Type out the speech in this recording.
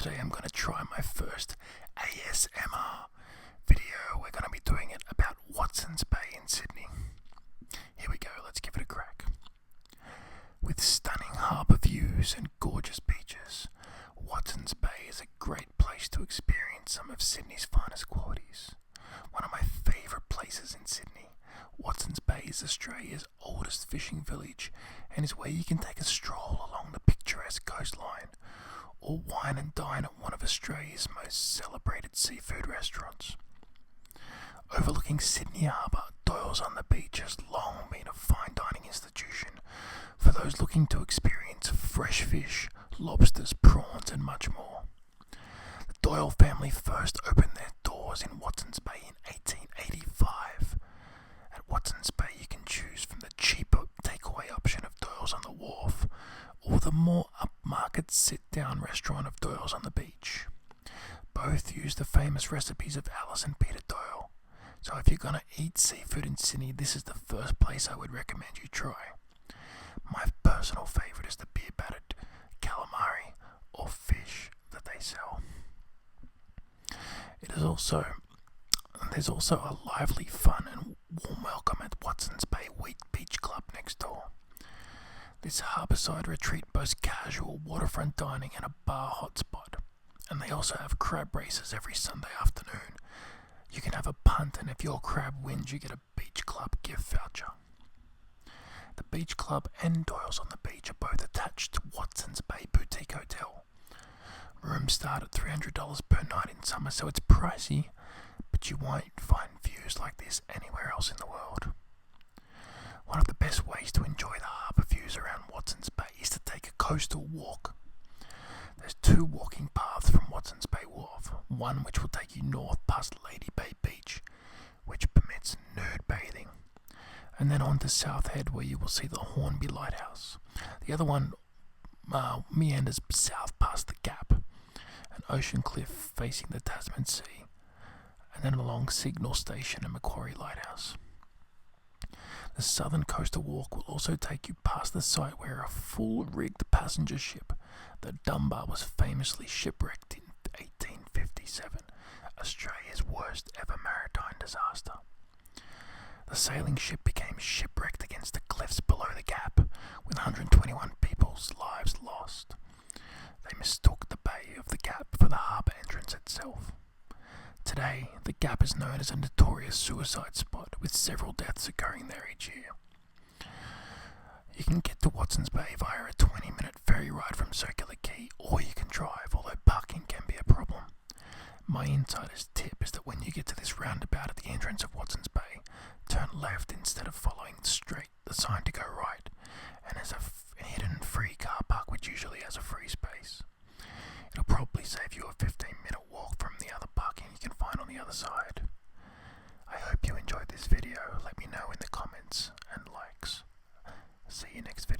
today I'm going to try my first ASMR video. We're going to be doing it about Watson's Bay in Sydney. Here we go, let's give it a crack. With stunning harbour views and gorgeous beaches, Watson's Bay is a great place to experience some of Sydney's finest qualities. One of my favourite places in Sydney, Watson's Bay is Australia's oldest fishing village and is where you can take a stroll along the picturesque coastline or wine and dine at one of Australia's most celebrated seafood restaurants. Overlooking Sydney Harbour, Doyles on the beach has long been a fine dining institution for those looking to experience fresh fish, lobsters, prawns and much more. The Doyle family first opened their doors in Watson's Bay in 1885. At Watson's Bay you can choose from the cheaper takeaway option of Doyles on the Wharf or the more upmarket sit-down restaurant of Doyles on the Beach. Both use the famous recipes of Alice and Peter Doyle, so if you're going to eat seafood in Sydney, this is the first place I would recommend you try. My personal favourite is the beer-battered calamari or fish that they sell. There's also a lively, fun and warm welcome at Watson's Bay Wheat Beach Club next door. This harbourside retreat boasts casual waterfront dining and a bar hotspot, and they also have crab races every Sunday afternoon. You can have a punt, and if your crab wins you get a beach club gift voucher. The beach club and Doyles on the Beach are both attached to Watson's Bay Boutique Hotel. Rooms start at $300 per night in summer, so it's pricey, but you won't find views like this anywhere else in the world. One of the best ways to enjoy the harbour views around Watson's Bay is to take a coastal walk. There's two walking paths from Watson's Bay Wharf, one which will take you north past Lady Bay Beach, which permits nude bathing, and then on to South Head where you will see the Hornby Lighthouse. The other one meanders south past the Gap, an ocean cliff facing the Tasman Sea, and then along Signal Station and Macquarie Lighthouse. The Southern Coastal Walk will also take you past the site where a full-rigged passenger ship, the Dunbar, was famously shipwrecked in 1857, Australia's worst ever maritime disaster. The sailing ship became shipwrecked against the cliffs below the Gap, with 121 people's lives lost. They mistook the bay of the Gap for the harbour entrance itself. Today, the Gap is known as a notorious suicide spot, with several deaths occurring there each year. You can get to Watson's Bay via a 20-minute ferry ride from Circular Quay, or you can drive, although parking can be a problem. My insider's tip is that when you get to this roundabout at the entrance of Watson's Bay, turn left instead of following straight the sign to go right, and there's a hidden free car park which usually has a free space. It'll probably save you a 15-minute walk from the other parking you can find on the other side. I hope you enjoyed this video. Let me know in the comments and likes. See you next video.